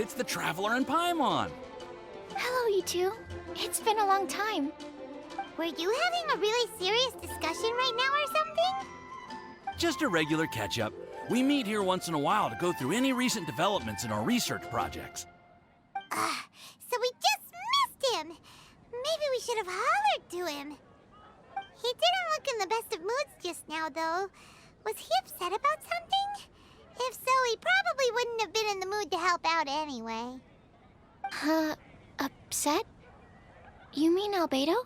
It's the Traveler and Paimon. Hello, you two. It's been a long time. Were you having a really serious discussion right now or something? Just a regular catch-up. We meet here once in a while to go through any recent developments in our research projects. So we just missed him. Maybe we should have hollered to him. He didn't look in the best of moods just now, though. Was he upset about something? If so, he probably wouldn't have been in the mood to help out anyway. Upset? You mean Albedo?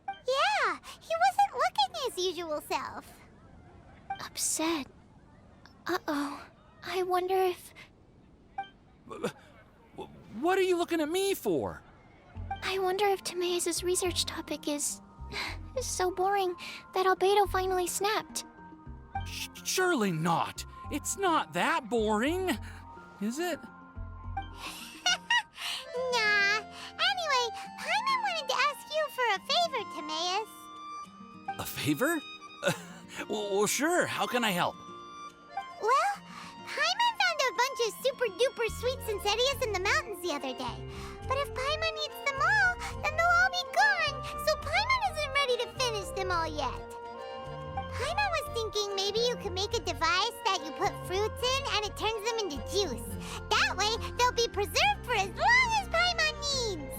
Yeah, he wasn't looking his usual self. Upset? Uh-oh. I wonder if... What are you looking at me for? I wonder if Timaeus' research topic is so boring that Albedo finally snapped. Surely not. It's not that boring, is it? Nah. Anyway, Paimon wanted to ask you for a favor, Timaeus. A favor? Well, sure. How can I help? Well, Paimon found a bunch of super-duper sweet Sincerias in the mountains the other day. But if Paimon eats them all, then they'll all be gone, so Paimon isn't ready to finish them all yet. Paimon was thinking maybe you could make a device that you put fruits in and it turns them into juice. That way, they'll be preserved for as long as Paimon needs.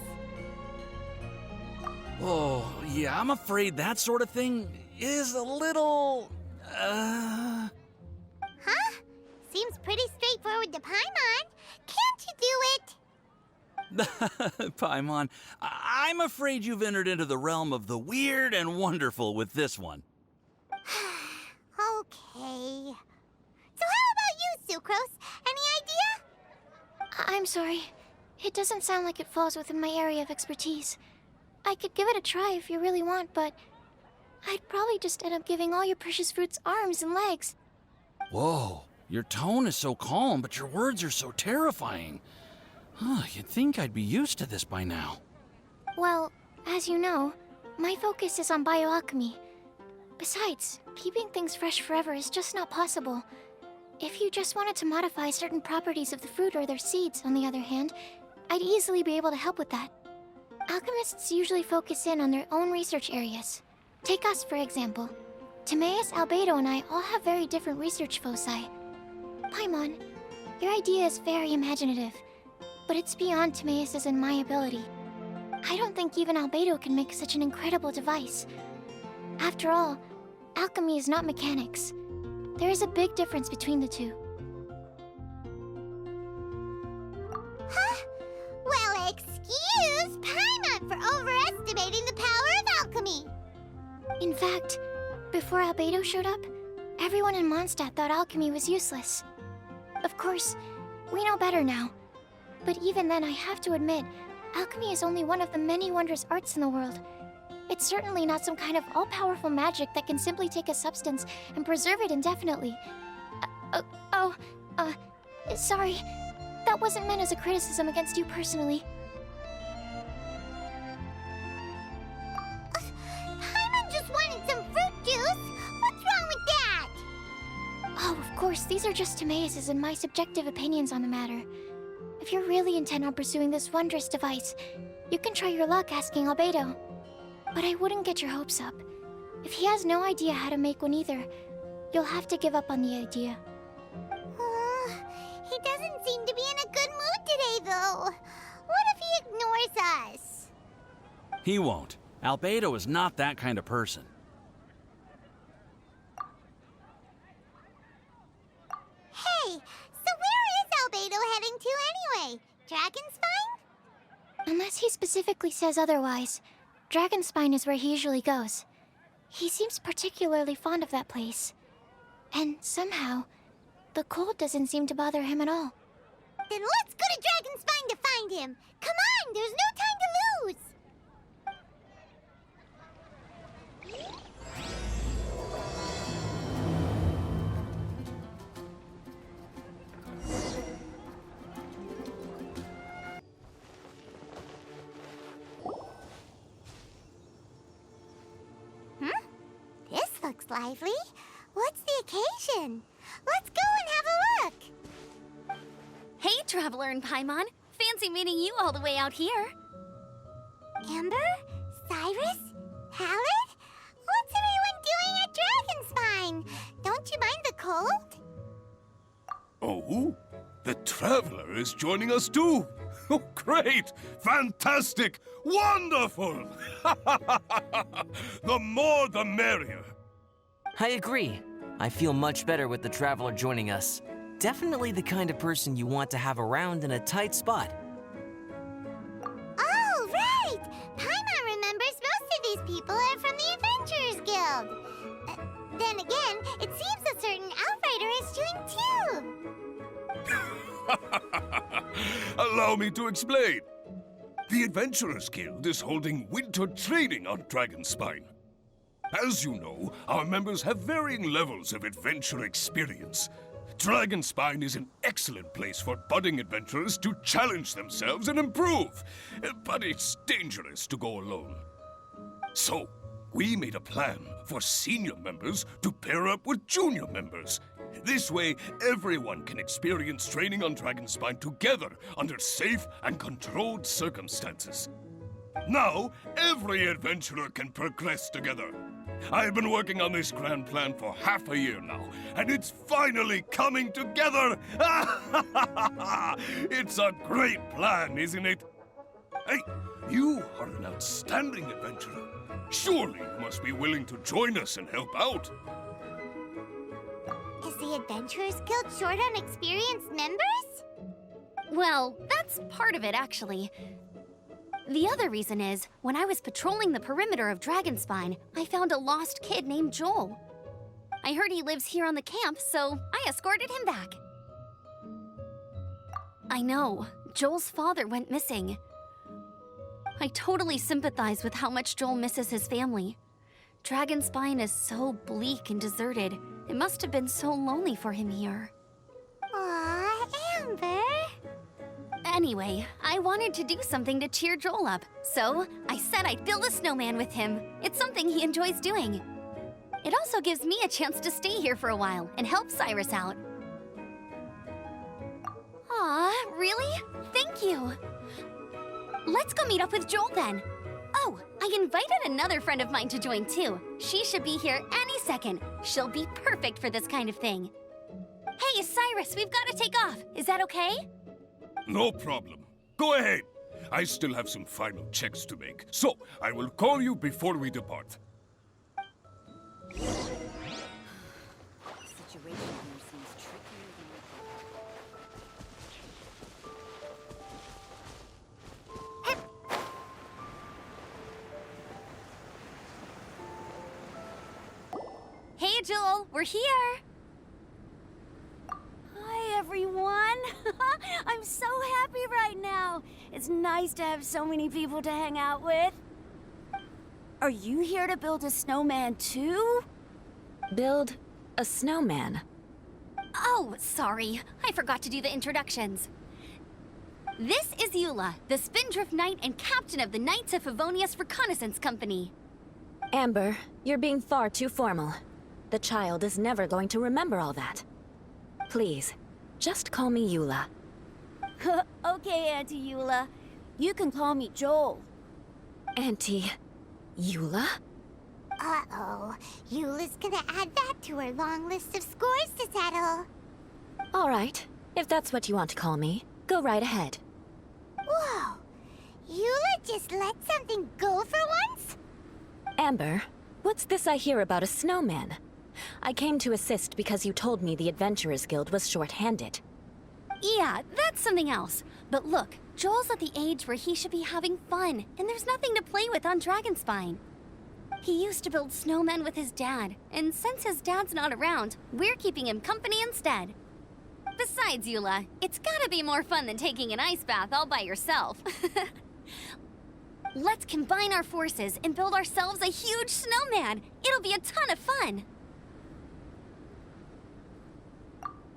Oh, yeah, I'm afraid that sort of thing is a little... Huh? Seems pretty straightforward to Paimon. Can't you do it? Paimon, I'm afraid you've entered into the realm of the weird and wonderful with this one. Okay. So how about you, Sucrose? Any idea? I'm sorry. It doesn't sound like it falls within my area of expertise. I could give it a try if you really want, but I'd probably just end up giving all your precious fruits arms and legs. Whoa, your tone is so calm, but your words are so terrifying. You'd think I'd be used to this by now. Well, as you know, my focus is on bioalchemy. Besides, keeping things fresh forever is just not possible. If you just wanted to modify certain properties of the fruit or their seeds, on the other hand, I'd easily be able to help with that. Alchemists usually focus in on their own research areas. Take us, for example. Timaeus, Albedo, and I all have very different research foci. Paimon, your idea is very imaginative, but it's beyond Timaeus' and my ability. I don't think even Albedo can make such an incredible device. After all, alchemy is not mechanics. There is a big difference between the two. Huh? Well, excuse Paimon for overestimating the power of alchemy. In fact, before Albedo showed up, everyone in Mondstadt thought alchemy was useless. Of course, we know better now. But even then, I have to admit, alchemy is only one of the many wondrous arts in the world. It's certainly not some kind of all-powerful magic that can simply take a substance and preserve it indefinitely. Sorry. That wasn't meant as a criticism against you personally. Paimon just wanted some fruit juice. What's wrong with that? Oh, of course, these are just Timaeus' and my subjective opinions on the matter. If you're really intent on pursuing this wondrous device, you can try your luck asking Albedo. But I wouldn't get your hopes up. If he has no idea how to make one either, you'll have to give up on the idea. He doesn't seem to be in a good mood today, though. What if he ignores us? He won't. Albedo is not that kind of person. Hey, so where is Albedo heading to anyway? Dragonspine? Unless he specifically says otherwise, Dragonspine is where he usually goes. He seems particularly fond of that place. And somehow, the cold doesn't seem to bother him at all. Then let's go to Dragonspine to find him! Come on, there's no time to lose! This looks lively. What's the occasion? Let's go and have a look! Hey, Traveler and Paimon! fancy meeting you all the way out here. Amber? Cyrus? Halid? What's everyone doing at Dragonspine? Don't you mind the cold? Oh, the Traveler is joining us too. Oh, great! Fantastic! Wonderful! The more the merrier. I agree. I feel much better with the Traveler joining us. Definitely the kind of person you want to have around in a tight spot. Oh, right! Paimon remembers most of these people are from the Adventurers Guild. Then again, it seems a certain Outrider is doing too. Allow me to explain. The Adventurers Guild is holding winter training on Dragonspine. As you know, our members have varying levels of adventure experience. Dragonspine is an excellent place for budding adventurers to challenge themselves and improve, but it's dangerous to go alone. So, we made a plan for senior members to pair up with junior members. This way, everyone can experience training on Dragonspine together under safe and controlled circumstances. Now, every adventurer can progress together. I've been working on this grand plan for half a year now, and it's finally coming together! It's a great plan, isn't it? Hey, you are an outstanding adventurer. Surely you must be willing to join us and help out. Is the Adventurers Guild short on experienced members? Well, that's part of it, actually. The other reason is, when I was patrolling the perimeter of Dragonspine, I found a lost kid named Joel. I heard he lives here on the camp, so I escorted him back. I know, Joel's father went missing. I totally sympathize with how much Joel misses his family. Dragonspine is so bleak and deserted. It must have been so lonely for him here. Aw, Amber. Anyway, I wanted to do something to cheer Joel up, so I said I'd build a snowman with him. It's something he enjoys doing. It also gives me a chance to stay here for a while and help Cyrus out. Aw, really? Thank you. Let's go meet up with Joel then. Oh, I invited another friend of mine to join too. She should be here any second. She'll be perfect for this kind of thing. Hey, Cyrus, we've got to take off. Is that okay? No problem. Go ahead. I still have some final checks to make, so I will call you before we depart. Hey, Joel, we're here. Hi, everyone. I'm so happy right now. It's nice to have so many people to hang out with. Are you here to build a snowman too? Build a snowman? Oh, sorry. I forgot to do the introductions. This is Eula, the Spindrift Knight and captain of the Knights of Favonius Reconnaissance Company. Amber, you're being far too formal. The child is never going to remember all that. Please, just call me Eula. Okay, Auntie Eula. You can call me Joel. Auntie Eula? Uh-oh. Eula's gonna add that to her long list of scores to settle. All right, if that's what you want to call me, go right ahead. Whoa. Eula just let something go for once? Amber, what's this I hear about a snowman? I came to assist because you told me the Adventurers Guild was short-handed. Yeah, that's something else. But look, Joel's at the age where he should be having fun, and there's nothing to play with on Dragonspine. He used to build snowmen with his dad, and since his dad's not around, we're keeping him company instead. Besides, Eula, it's gotta be more fun than taking an ice bath all by yourself. Let's combine our forces and build ourselves a huge snowman. It'll be a ton of fun.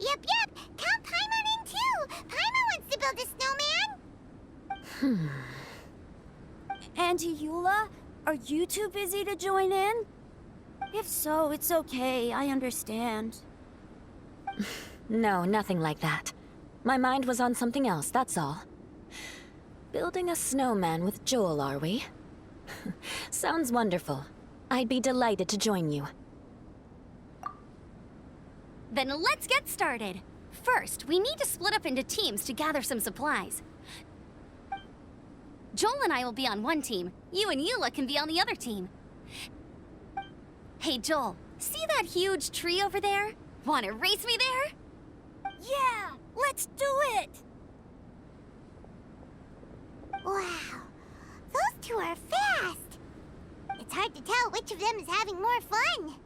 Yep. Count Paimon in too. Paimon wants to build a snowman. Auntie Eula, are you too busy to join in? If so, it's okay. I understand. No, nothing like that. My mind was on something else, that's all. Building a snowman with Joel, are we? Sounds wonderful. I'd be delighted to join you. Then let's get started. First, we need to split up into teams to gather some supplies. Joel and I will be on one team. You and Eula can be on the other team. Hey, Joel, see that huge tree over there? Wanna race me there? Yeah, let's do it! Wow, those two are fast. It's hard to tell which of them is having more fun.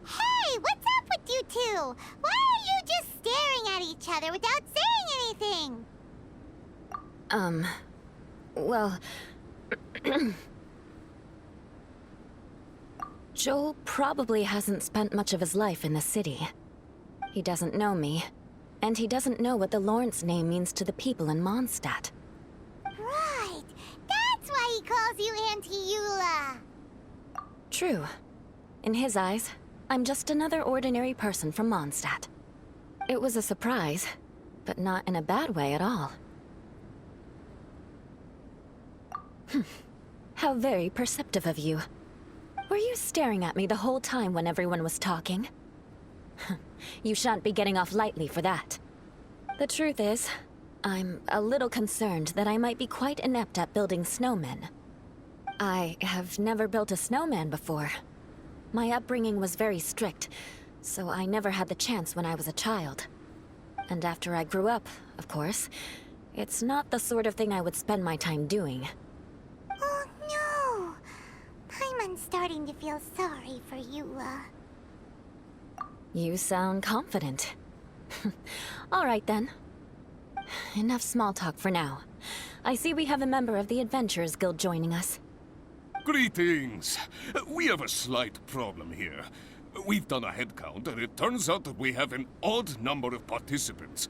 Hey, what's up with you two? Why are you just staring at each other without saying anything? Well... Joel probably hasn't spent much of his life in the city. He doesn't know me, and he doesn't know what the Lawrence name means to the people in Mondstadt. Right, that's why he calls you Auntie Eula. True. In his eyes, I'm just another ordinary person from Mondstadt. It was a surprise, but not in a bad way at all. How very perceptive of you. Were you staring at me the whole time when everyone was talking? You shan't be getting off lightly for that. The truth is, I'm a little concerned that I might be quite inept at building snowmen. I have never built a snowman before. My upbringing was very strict, so I never had the chance when I was a child. And after I grew up, of course, it's not the sort of thing I would spend my time doing. Oh no! Paimon's starting to feel sorry for Eula. You sound confident. All right then. Enough small talk for now. I see we have a member of the Adventurers Guild joining us. Greetings. We have a slight problem here. We've done a head count, and it turns out that we have an odd number of participants.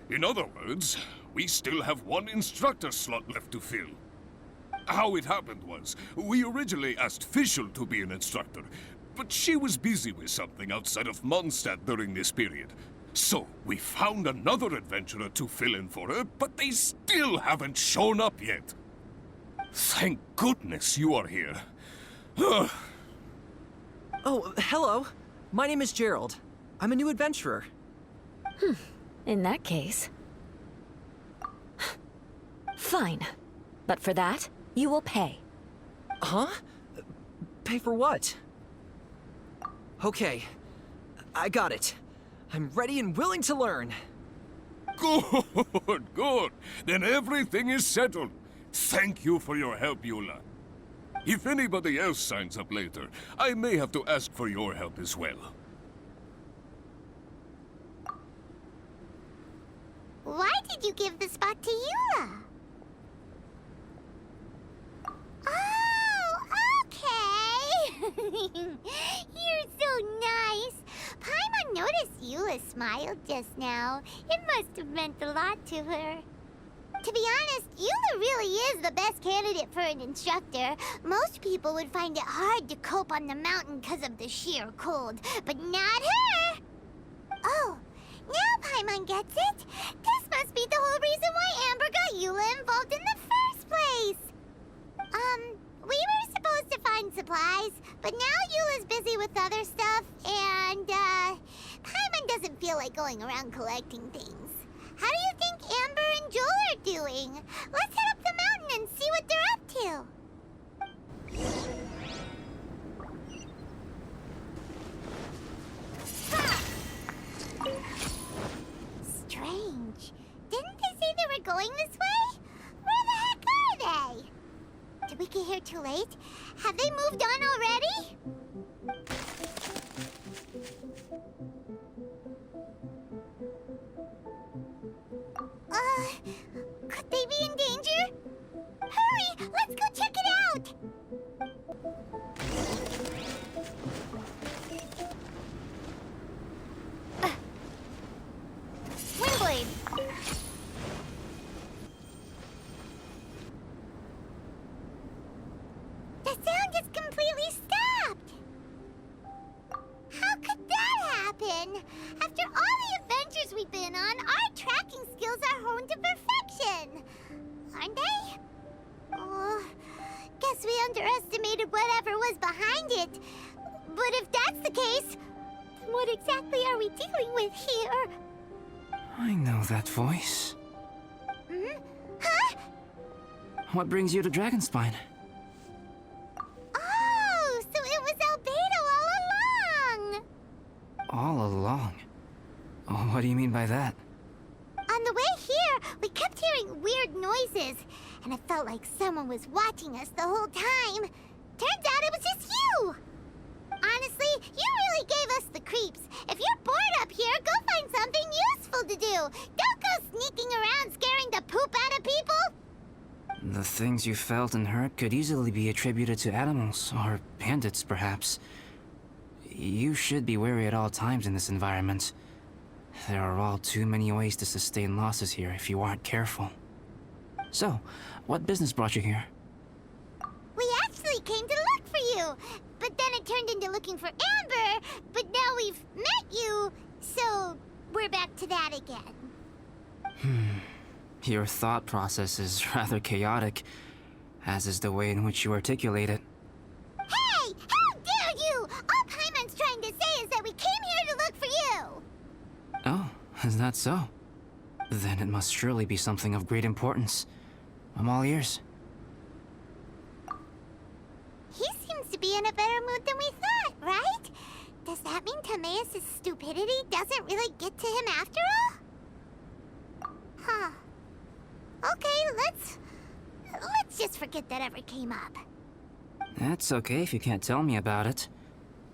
In other words, we still have one instructor slot left to fill. How it happened was, we originally asked Fischl to be an instructor, but she was busy with something outside of Mondstadt during this period. So, we found another adventurer to fill in for her, but they still haven't shown up yet. Thank goodness you are here. Oh, hello. My name is Gerald. I'm a new adventurer. In that case... Fine. But for that, you will pay. Huh? Pay for what? Okay. I got it. I'm ready and willing to learn. Good, good. Then everything is settled. Thank you for your help, Eula. If anybody else signs up later, I may have to ask for your help as well. Why did you give the spot to Eula? Oh, okay. You're so nice. Paimon noticed Eula smiled just now. It must have meant a lot to her. To be honest, Eula really is the best candidate for an instructor. Most people would find it hard to cope on the mountain because of the sheer cold, but not her! Oh, now Paimon gets it. This must be the whole reason why Amber got Eula involved in the first place. We were supposed to find supplies, but now Eula's busy with other stuff, and, Paimon doesn't feel like going around collecting things. How do you think Amber and Joel are doing? Let's head up the mountain and see what they're up to. Strange. Didn't they say they were going this way? Where the heck are they? Did we get here too late? Have they moved on already? Could they be in danger? Hurry! Let's go check it out! Windblade! The sound just completely stopped! How could that happen? After all the adventures we've been on, our tracking skills are honed to perfection. aren't they? Oh, guess we underestimated whatever was behind it. But if that's the case, then what exactly are we dealing with here? I know that voice. Huh? What brings you to Dragonspine? Oh, so it was Albedo all along! All along? Oh, what do you mean by that? On the way here, we kept hearing weird noises, and it felt like someone was watching us the whole time. Turns out it was just you! Honestly, you really gave us the creeps. If you're bored up here, go find something useful to do. Don't go sneaking around scaring the poop out of people! The things you felt and heard could easily be attributed to animals, or bandits, perhaps. You should be wary at all times in this environment. There are all too many ways to sustain losses here if you aren't careful. So, what business brought you here? We actually came to look for you, but then it turned into looking for Amber, but now we've met you, so we're back to that again. Your thought process is rather chaotic, as is the way in which you articulate it. Hey! How dare you! All Paimon's trying to say is that we came here to look for you! Oh, is that so? Then it must surely be something of great importance. I'm all ears. He seems to be in a better mood than we thought, right? Does that mean Timaeus' stupidity doesn't really get to him after all? Huh. Okay, let's just forget that ever came up. That's okay if you can't tell me about it.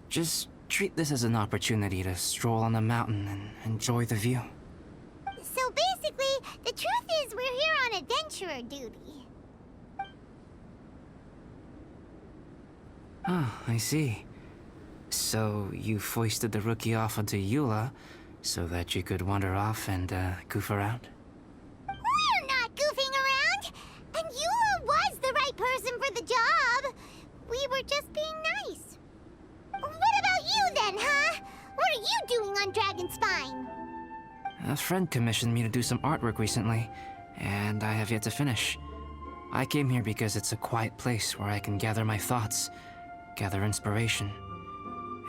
Just treat this as an opportunity to stroll on the mountain and enjoy the view. So basically, the truth is we're here on adventurer duty. Ah, I see. So you foisted the rookie off onto Eula so that you could wander off and goof around? We're not goofing around! And Eula was the right person for the job! We were just being nice. What about you then, huh? What are you doing on Dragonspine? A friend commissioned me to do some artwork recently, and I have yet to finish. I came here because it's a quiet place where I can gather my thoughts, gather inspiration,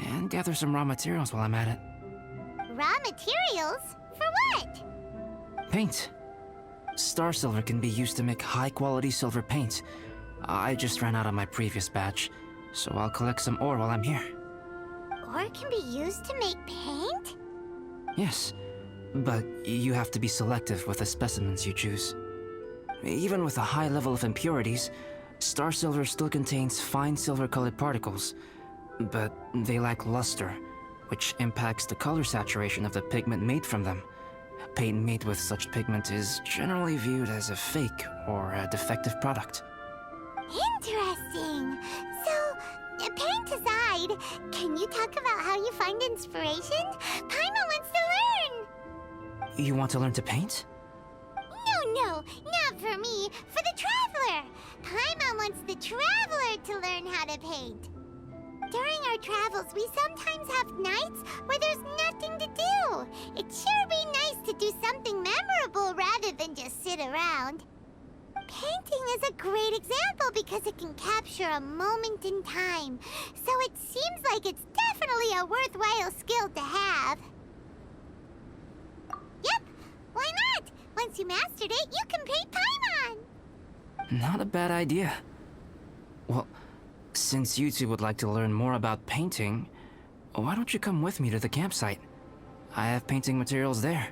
and gather some raw materials while I'm at it. Raw materials? For what? Paint. Star silver can be used to make high-quality silver paint. I just ran out of my previous batch, so I'll collect some ore while I'm here. Ore can be used to make paint? Yes, but you have to be selective with the specimens you choose. Even with a high level of impurities, star silver still contains fine silver-colored particles, but they lack luster, which impacts the color saturation of the pigment made from them. Paint made with such pigment is generally viewed as a fake or a defective product. Interesting. So, paint aside, can you talk about how you find inspiration? Paimon wants to learn! You want to learn to paint? No, not for me. For the Traveler. Paimon wants the Traveler to learn how to paint. During our travels, we sometimes have nights where there's nothing to do. It'd sure be nice to do something memorable rather than just sit around. Painting is a great example because it can capture a moment in time. So it seems like it's definitely a worthwhile skill to have. Yep, why not? Once you mastered it, you can paint Paimon! Not a bad idea. Well, since you two would like to learn more about painting, why don't you come with me to the campsite? I have painting materials there.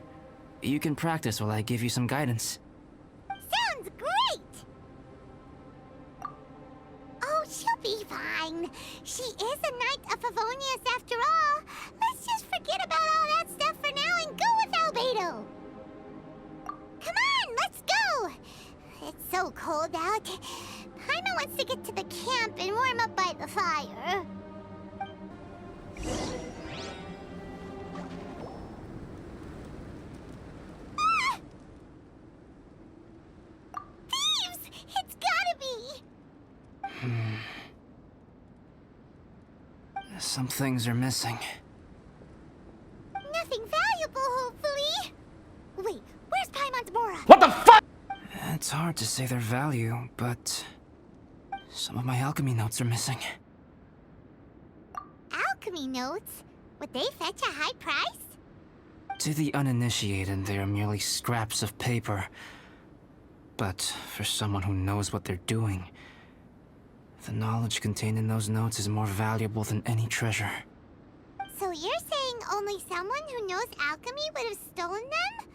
You can practice while I give you some guidance. Sounds great! Oh, she'll be fine. She is a Knight of Favonius after all. Let's just forget about all that stuff for now and go with Albedo. Come on, let's go! It's so cold out. Paimon wants to get to the camp and warm up by the fire. Ah! Thieves! It's gotta be! Some things are missing. Nothing valuable, hopefully. Wait, where's Paimon's Mora? What the fuck? It's hard to say their value, but some of my alchemy notes are missing. Alchemy notes? Would they fetch a high price? To the uninitiated, they are merely scraps of paper. But for someone who knows what they're doing, the knowledge contained in those notes is more valuable than any treasure. So you're saying only someone who knows alchemy would have stolen them?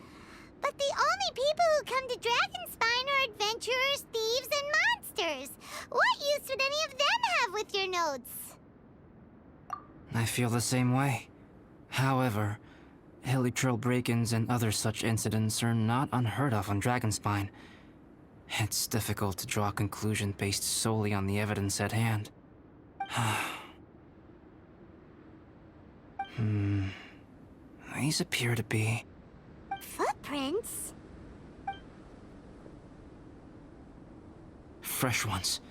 But the only people who come to Dragonspine are adventurers, thieves, and monsters. What use would any of them have with your notes? I feel the same way. However, hilly trail break-ins and other such incidents are not unheard of on Dragonspine. It's difficult to draw a conclusion based solely on the evidence at hand. These appear to be... Footprints? fresh ones.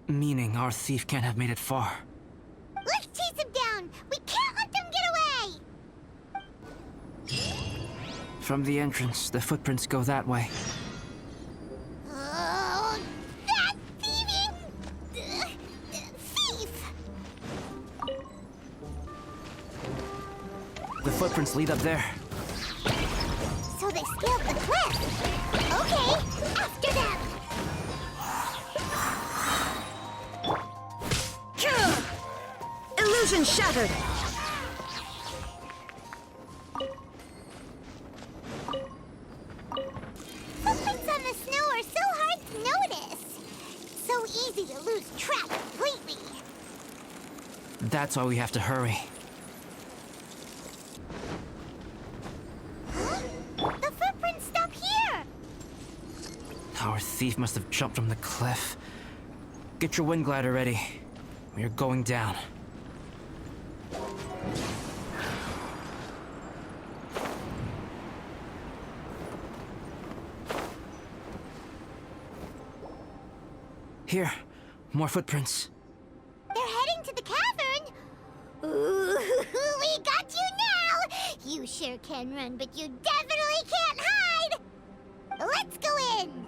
Meaning our thief can't have made it far. Let's chase him down! We can't let them get away! From the entrance, the footprints go that way. Oh, that thieving... thief! The footprints lead up there. So they scaled the cliff. Okay, after them! Illusion shattered! Footprints on the snow are so hard to notice. So easy to lose track completely. That's why we have to hurry. Huh? The footprints stop here! Our thief must have jumped from the cliff. Get your wind glider ready. We are going down. Here, more footprints. They're heading to the cavern! Ooh, we got you now! You sure can run, but you definitely can't hide! Let's go in!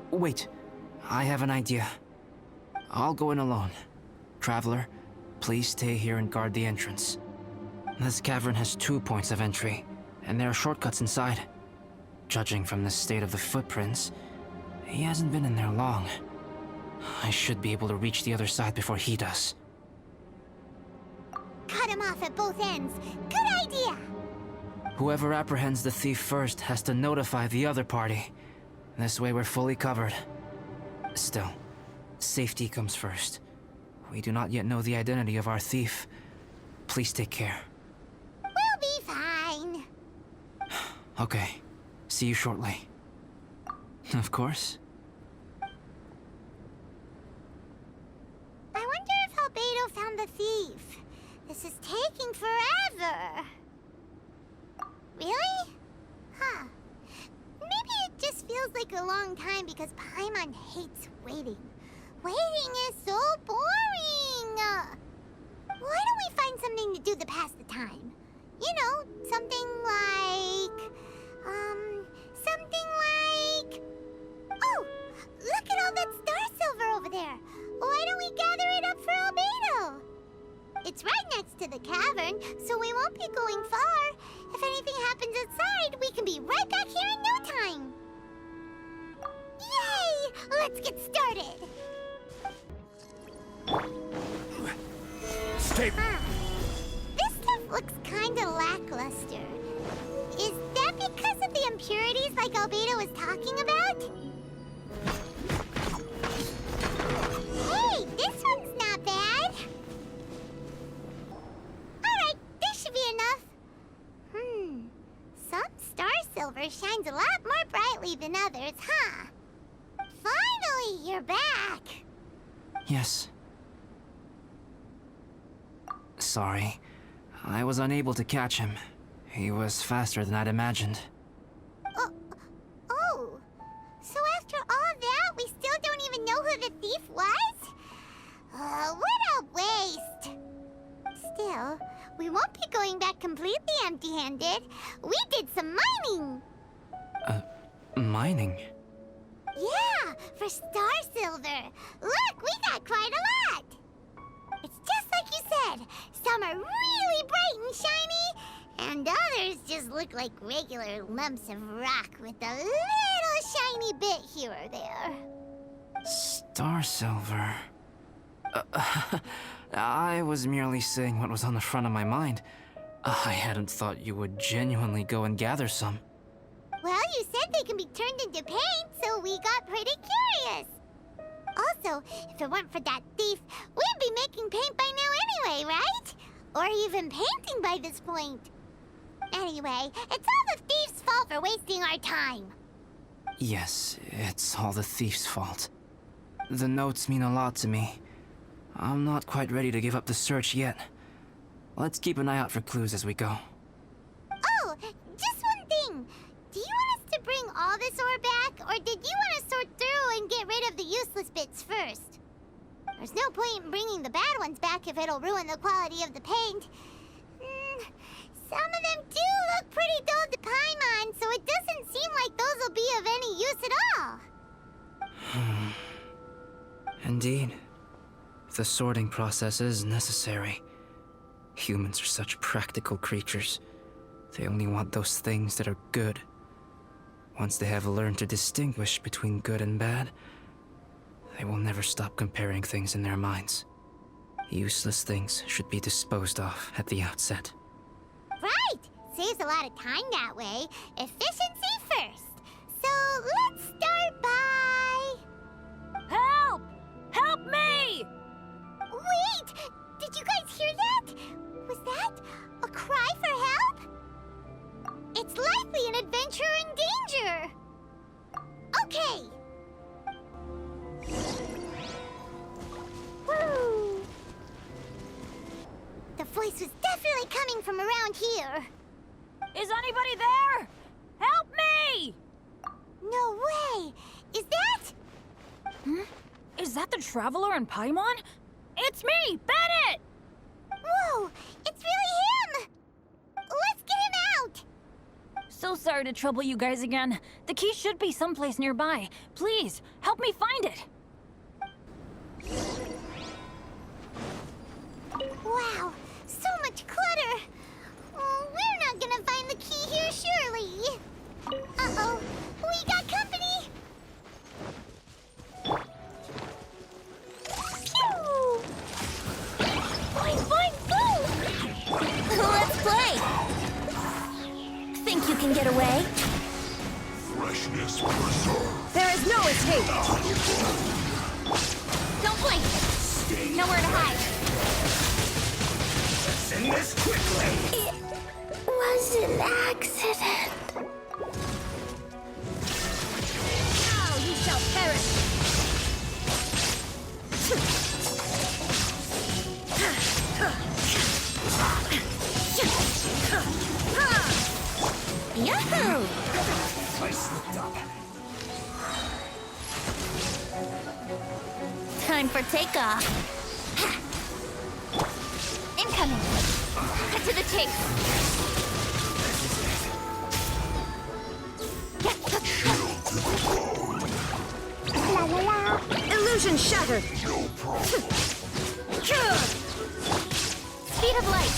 Wait, I have an idea. I'll go in alone. Traveler, please stay here and guard the entrance. This cavern has 2 points of entry, and there are shortcuts inside. Judging from the state of the footprints, he hasn't been in there long. I should be able to reach the other side before he does. Cut him off at both ends. Good idea! Whoever apprehends the thief first has to notify the other party. This way we're fully covered. Still, safety comes first. We do not yet know the identity of our thief. Please take care. We'll be fine. Okay. See you shortly. Of course. I wonder if Albedo found the thief. This is taking forever. Really? Huh. Maybe it just feels like a long time because Paimon hates waiting. Waiting is so boring! Why don't we find something to do to pass the time? You know, something like... Oh! Look at all that star silver over there! Why don't we gather it up for Albedo? It's right next to the cavern, so we won't be going far. If anything happens outside, we can be right back here in no time. Yay! Let's get started! Stay... This stuff looks kinda lackluster. Is that because of the impurities like Albedo was talking about? Hey, this one's not bad. Alright, this should be enough. Some star silver shines a lot more brightly than others, huh? Finally, you're back. Yes. Sorry. I was unable to catch him. He was faster than I'd imagined. Oh. So after all that, we still don't even know who the thief was? What a waste. Still, we won't be going back completely empty-handed. We did some mining. Mining? Yeah, for Star Silver. Look, we got quite a lot. It's just like you said. Some are really bright and shiny, and others just look like regular lumps of rock with a little shiny bit here or there. Star Silver. I was merely saying what was on the front of my mind. I hadn't thought you would genuinely go and gather some. Well, you said they can be turned into paint, so we got pretty curious. Also, if it weren't for that thief, we'd be making paint by now anyway, right? Or even painting by this point. Anyway, it's all the thief's fault for wasting our time. Yes, it's all the thief's fault. The notes mean a lot to me. I'm not quite ready to give up the search yet. Let's keep an eye out for clues as we go. Oh, just one thing. Do you want us to bring all this ore back, or did you want to sort through and get rid of the useless bits first? There's no point in bringing the bad ones back if it'll ruin the quality of the paint. Some of them do look pretty dull to Paimon, so it doesn't seem like those will be of any use at all. Indeed. The sorting process is necessary. Humans are such practical creatures. They only want those things that are good. Once they have learned to distinguish between good and bad, they will never stop comparing things in their minds. Useless things should be disposed of at the outset. Right! Saves a lot of time that way. Efficiency first. So let's start by... Help! Help me! Wait! Did you guys hear that? Was that a cry for help? It's likely an adventurer in danger. Okay. Woo! The voice was definitely coming from around here. Is anybody there? Help me! No way! Is that... Is that the Traveler in Paimon? It's me, Bennett! Whoa! It's really him! Let's get him out! So sorry to trouble you guys again. The key should be someplace nearby. Please, help me find it. Wow, so much clutter! Oh, we're not gonna find the key here, surely! Uh-oh, we got company! Pew! Boing, boing, boom! Let's play! Think you can get away? Freshness preserved. There is no escape! Don't blink! Nowhere to hide! Send this quickly. It was an accident. Now you shall perish! Yahoo! I slipped up. Time for takeoff. Incoming. Cut to the chase. La la la. Illusion shattered! No problem. Speed of light.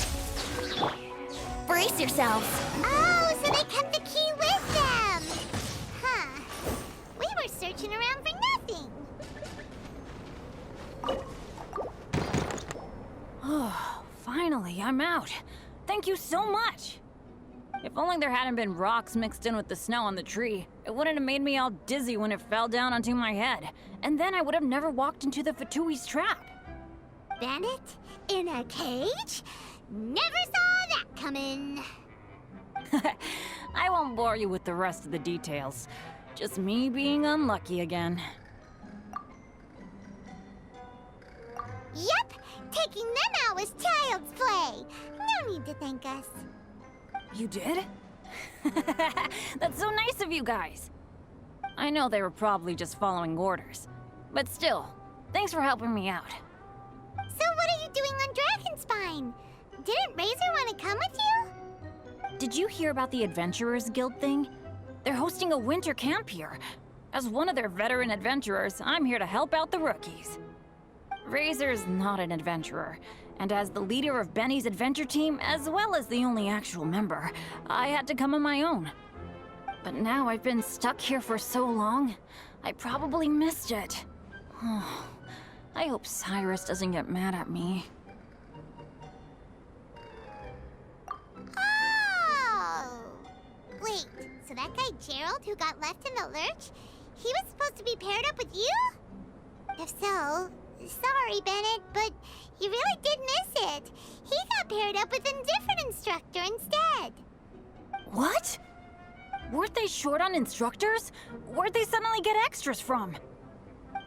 Brace yourselves. Oh, so they kept the key with them! Huh. We were searching around for nothing. Oh, finally, I'm out. Thank you so much. If only there hadn't been rocks mixed in with the snow on the tree, it wouldn't have made me all dizzy when it fell down onto my head. And then I would have never walked into the Fatui's trap. Bennett? In a cage? Never saw that coming. I won't bore you with the rest of the details. Just me being unlucky again. Yep, taking them out was child's play. No need to thank us. You did? That's so nice of you guys. I know they were probably just following orders. But still, thanks for helping me out. So what are you doing on Dragonspine? Didn't Razor want to come with you? Did you hear about the Adventurers Guild thing? They're hosting a winter camp here. As one of their veteran adventurers, I'm here to help out the rookies. Razor's not an adventurer, and as the leader of Benny's adventure team, as well as the only actual member, I had to come on my own. But now I've been stuck here for so long, I probably missed it. I hope Cyrus doesn't get mad at me. Oh! Wait, so that guy Gerald who got left in the lurch, he was supposed to be paired up with you? If so, sorry, Bennett, but you really did miss it. He got paired up with a different instructor instead. What? Weren't they short on instructors? Where'd they suddenly get extras from?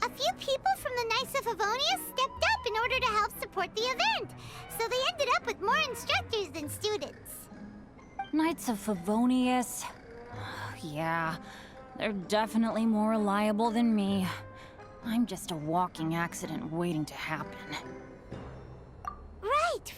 A few people from the Knights of Favonius stepped up in order to help support the event, so they ended up with more instructors than students. Knights of Favonius? Yeah, they're definitely more reliable than me. I'm just a walking accident waiting to happen. Right.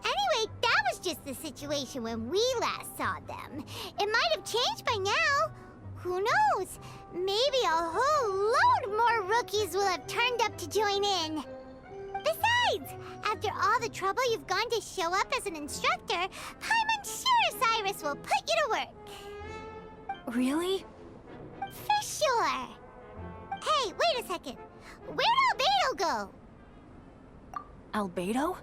Anyway, that was just the situation when we last saw them. It might have changed by now. Who knows? Maybe a whole load more rookies will have turned up to join in. Besides, after all the trouble you've gone to show up as an instructor, Paimon's sure Cyrus will put you to work. Really? For sure. Hey, wait a second. Where'd Albedo go? Albedo?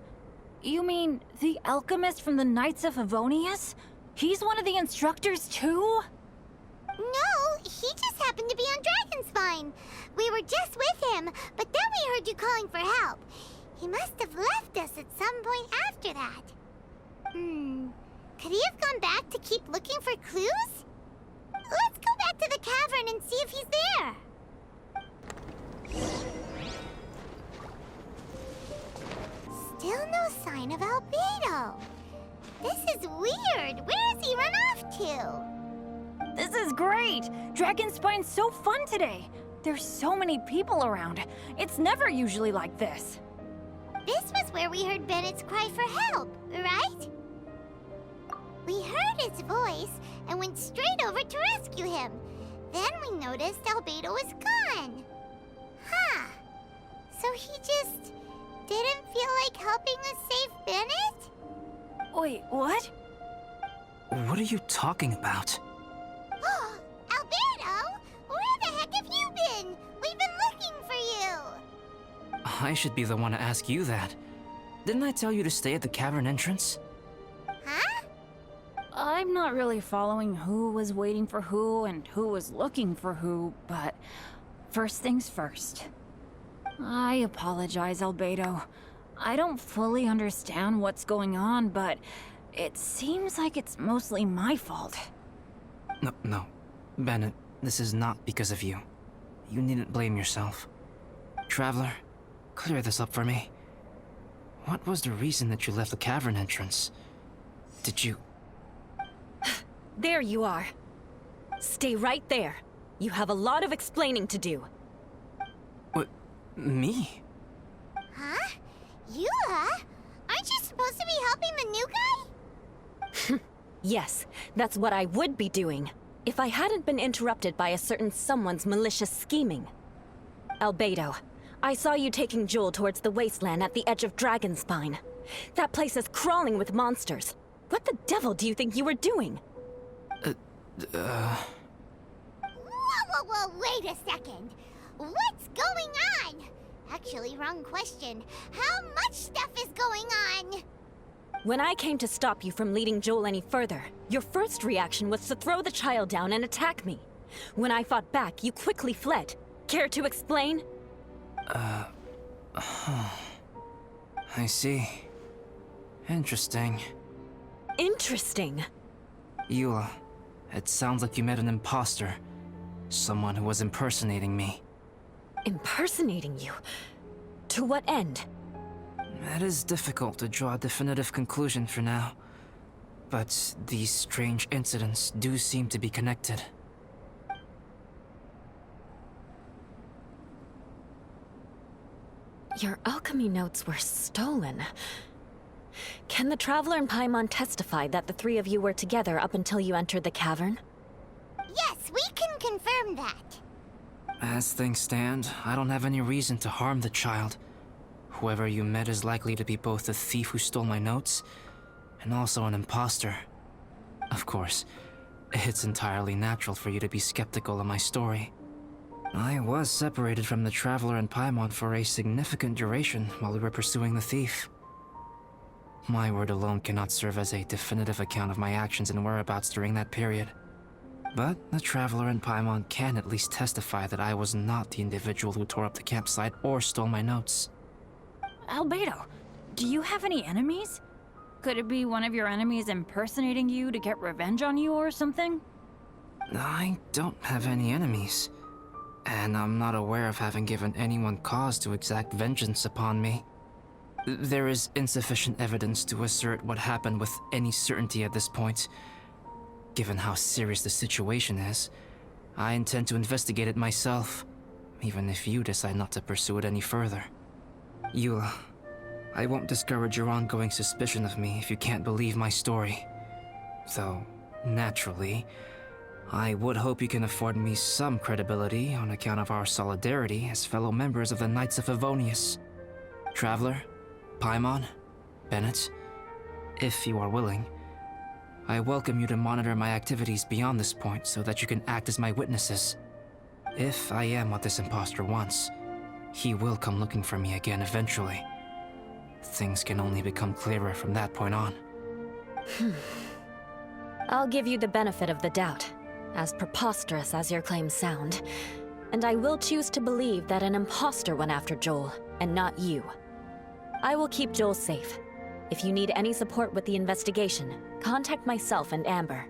You mean the alchemist from the Knights of Favonius? He's one of the instructors too? No, he just happened to be on Dragonspine. We were just with him, but then we heard you calling for help. He must have left us at some point after that. Could he have gone back to keep looking for clues? Let's go back to the cavern and see if he's there. Still no sign of Albedo. This is weird. Where has he run off to? This is great! Dragonspine's so fun today! There's so many people around. It's never usually like this. This was where we heard Bennett's cry for help, right? We heard his voice and went straight over to rescue him. Then we noticed Albedo was gone. Huh. So he just didn't feel like helping us save Bennett? Wait, what? What are you talking about? Oh, Albedo! Where the heck have you been? We've been looking for you! I should be the one to ask you that. Didn't I tell you to stay at the cavern entrance? Huh? I'm not really following who was waiting for who and who was looking for who, but first things first. I apologize, Albedo. I don't fully understand what's going on, but it seems like it's mostly my fault. No. Bennett, this is not because of you. You needn't blame yourself. Traveler, clear this up for me. What was the reason that you left the cavern entrance? Did you... There you are. Stay right there. You have a lot of explaining to do. What? Me? Huh? You, Aren't you supposed to be helping the new guy? Yes, that's what I would be doing, if I hadn't been interrupted by a certain someone's malicious scheming. Albedo, I saw you taking Joel towards the wasteland at the edge of Dragonspine. That place is crawling with monsters. What the devil do you think you were doing? Whoa, wait a second. What's going on? Actually, wrong question. How much stuff is going on? When I came to stop you from leading Joel any further, your first reaction was to throw the child down and attack me. When I fought back, you quickly fled. Care to explain? I see. Interesting. Interesting. Eula, it sounds like you met an imposter. Someone who was impersonating me. Impersonating you? To what end? It is difficult to draw a definitive conclusion for now. But these strange incidents do seem to be connected. Your alchemy notes were stolen. Can the Traveler and Paimon testify that the three of you were together up until you entered the cavern? Yes, we can confirm that. As things stand, I don't have any reason to harm the child. Whoever you met is likely to be both the thief who stole my notes and also an imposter. Of course, it's entirely natural for you to be skeptical of my story. I was separated from the Traveler and Paimon for a significant duration while we were pursuing the thief. My word alone cannot serve as a definitive account of my actions and whereabouts during that period. But the Traveler and Paimon can at least testify that I was not the individual who tore up the campsite or stole my notes. Albedo, do you have any enemies? Could it be one of your enemies impersonating you to get revenge on you or something? I don't have any enemies. And I'm not aware of having given anyone cause to exact vengeance upon me. There is insufficient evidence to assert what happened with any certainty at this point. Given how serious the situation is, I intend to investigate it myself, even if you decide not to pursue it any further. Eula, I won't discourage your ongoing suspicion of me if you can't believe my story. Though, naturally, I would hope you can afford me some credibility on account of our solidarity as fellow members of the Knights of Favonius. Traveler, Paimon, Bennett, if you are willing, I welcome you to monitor my activities beyond this point so that you can act as my witnesses. If I am what this imposter wants, he will come looking for me again eventually. Things can only become clearer from that point on. I'll give you the benefit of the doubt, as preposterous as your claims sound, and I will choose to believe that an imposter went after Joel, and not you. I will keep Joel safe. If you need any support with the investigation, contact myself and Amber.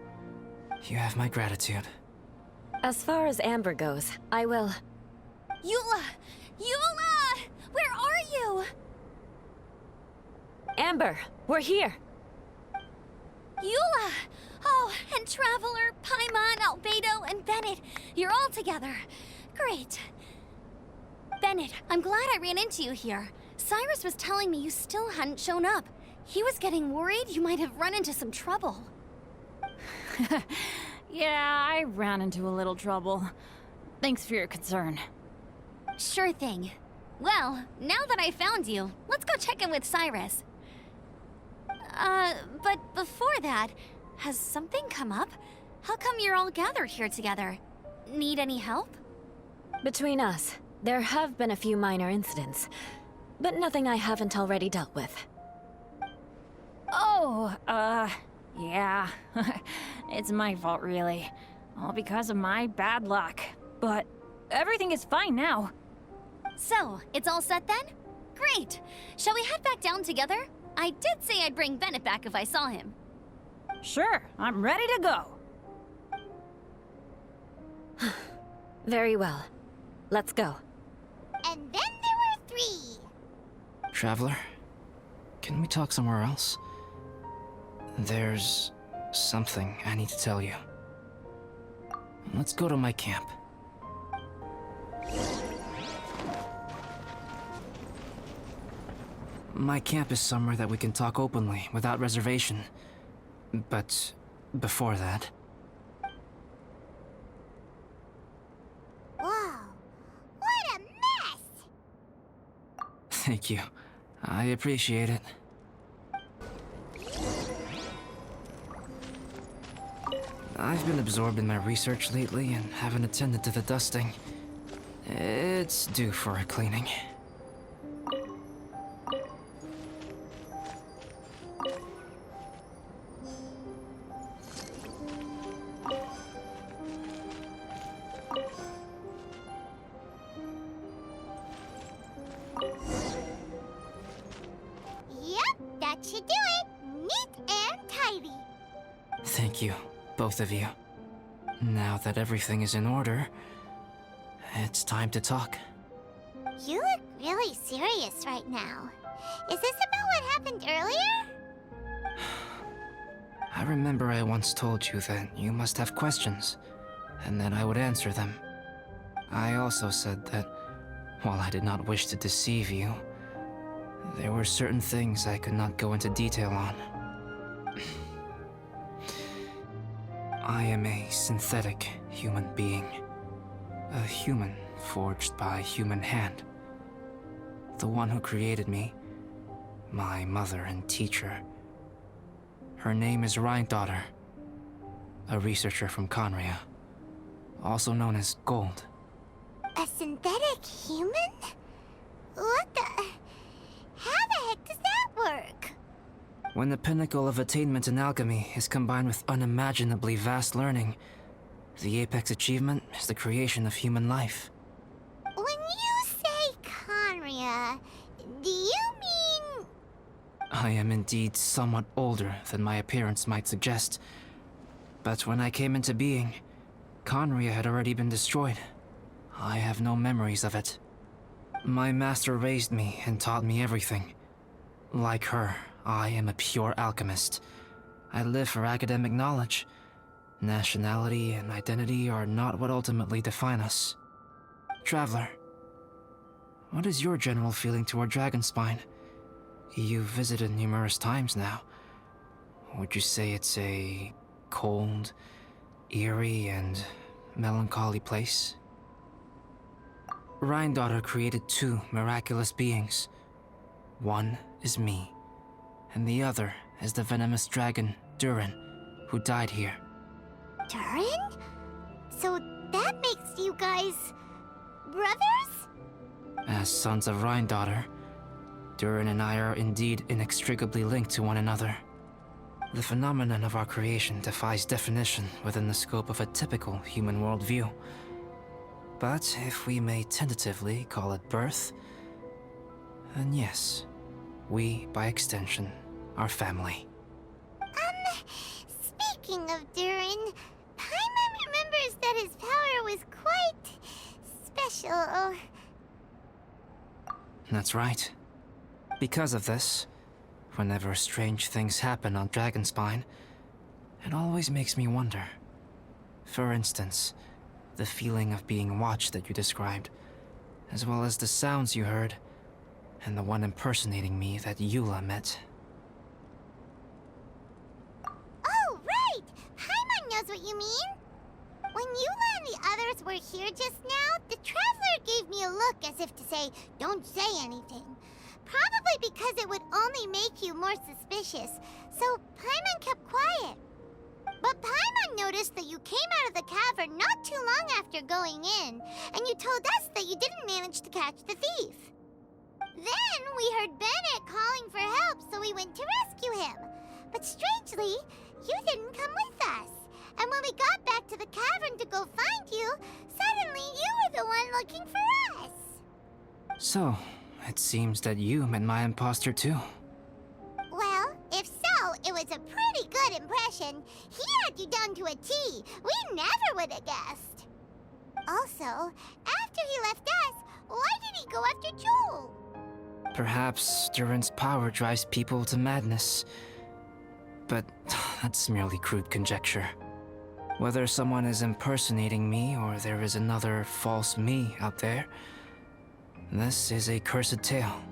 You have my gratitude. As far as Amber goes, I will... Eula! Eula! Where are you? Amber, we're here! Eula! Oh, and Traveler, Paimon, Albedo, and Bennett. You're all together. Great. Bennett, I'm glad I ran into you here. Cyrus was telling me you still hadn't shown up. He was getting worried you might have run into some trouble. Yeah, I ran into a little trouble. Thanks for your concern. Sure thing. Well, now that I found you, let's go check in with Cyrus. But before that, has something come up? How come you're all gathered here together? Need any help? Between us, there have been a few minor incidents, but nothing I haven't already dealt with. Oh, yeah. It's my fault, really. All because of my bad luck. But everything is fine now. So, it's all set then? Great! Shall we head back down together? I did say I'd bring Bennett back if I saw him. Sure, I'm ready to go. Very well. Let's go. And then there were 3. Traveler, can we talk somewhere else? There's something I need to tell you. Let's go to my camp. My camp is somewhere that we can talk openly, without reservation. But before that... Whoa, what a mess! Thank you. I appreciate it. I've been absorbed in my research lately and haven't attended to the dusting. It's due for a cleaning. Yep, that should do it. Neat and tidy. Thank you, both of you. Now that everything is in order, it's time to talk. You look really serious right now. Is this about what happened earlier? I remember I once told you that you must have questions, and that I would answer them. I also said that, while I did not wish to deceive you, there were certain things I could not go into detail on. I am a synthetic human being. A human forged by human hand. The one who created me, my mother and teacher. Her name is Daughter, a researcher from Conria, also known as Gold. A synthetic human? What the... How the heck does that work? When the pinnacle of attainment in alchemy is combined with unimaginably vast learning, the apex achievement is the creation of human life. When you say Conria, do you mean... I am indeed somewhat older than my appearance might suggest. But when I came into being, Conria had already been destroyed. I have no memories of it. My master raised me and taught me everything. Like her, I am a pure alchemist. I live for academic knowledge. Nationality and identity are not what ultimately define us. Traveler, what is your general feeling toward Dragonspine? You've visited numerous times now. Would you say it's a cold, eerie, and melancholy place? Daughter created two miraculous beings. One is me, and the other is the venomous dragon, Durin, who died here. Durin? So that makes you guys... brothers? As sons of Daughter, Durin and I are indeed inextricably linked to one another. The phenomenon of our creation defies definition within the scope of a typical human worldview. But if we may tentatively call it birth, then yes, we, by extension, are family. Speaking of Durin, Paimon remembers that his power was quite... special. That's right. Because of this, whenever strange things happen on Dragonspine, it always makes me wonder. For instance, the feeling of being watched that you described, as well as the sounds you heard, and the one impersonating me that Eula met. Oh, right! Paimon knows what you mean! When Eula and the others were here just now, the Traveler gave me a look as if to say, don't say anything. Probably because it would only make you more suspicious, so Paimon kept quiet. But Paimon noticed that you came out of the cavern not too long after going in, and you told us that you didn't manage to catch the thief. Then we heard Bennett calling for help, so we went to rescue him. But strangely, you didn't come with us. And when we got back to the cavern to go find you, suddenly you were the one looking for us. So, it seems that you met my imposter too. Well, if so, it was a pretty good impression. He had you down to a T. We never would have guessed. Also, after he left us, why did he go after Joel? Perhaps Durin's power drives people to madness. But that's merely crude conjecture. Whether someone is impersonating me or there is another false me out there, this is a cursed tale,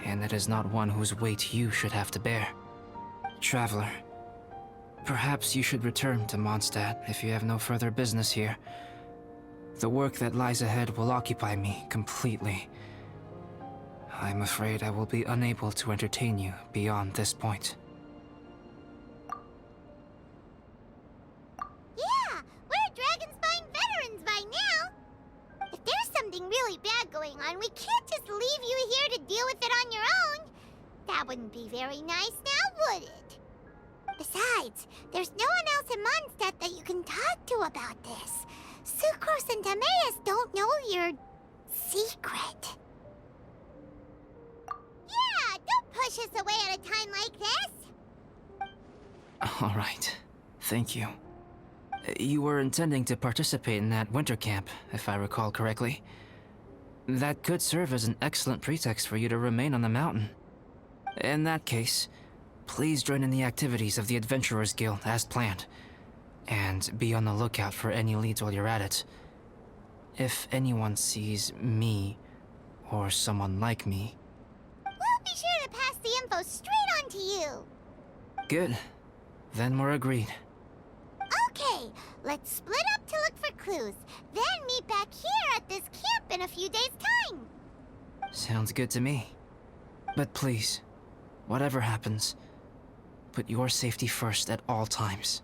and it is not one whose weight you should have to bear. Traveler, perhaps you should return to Mondstadt if you have no further business here. The work that lies ahead will occupy me completely. I'm afraid I will be unable to entertain you beyond this point. Yeah, we're Dragonspine veterans by now. If there's something really bad going on, we can't just leave you here to deal with it on your own. That wouldn't be very nice now, would it? Besides, there's no one else in Mondstadt that you can talk to about this. Sucrose and Timaeus don't know your secret. Yeah, don't push us away at a time like this. All right, thank you. You were intending to participate in that winter camp, if I recall correctly. That could serve as an excellent pretext for you to remain on the mountain. In that case, please join in the activities of the Adventurers Guild as planned, and be on the lookout for any leads while you're at it. If anyone sees me, or someone like me... We'll be sure to pass the info straight on to you. Good. Then we're agreed. Okay, Let's split up to look for clues, then meet back here at this camp in a few days' time. Sounds good to me. But please, whatever happens, put your safety first at all times.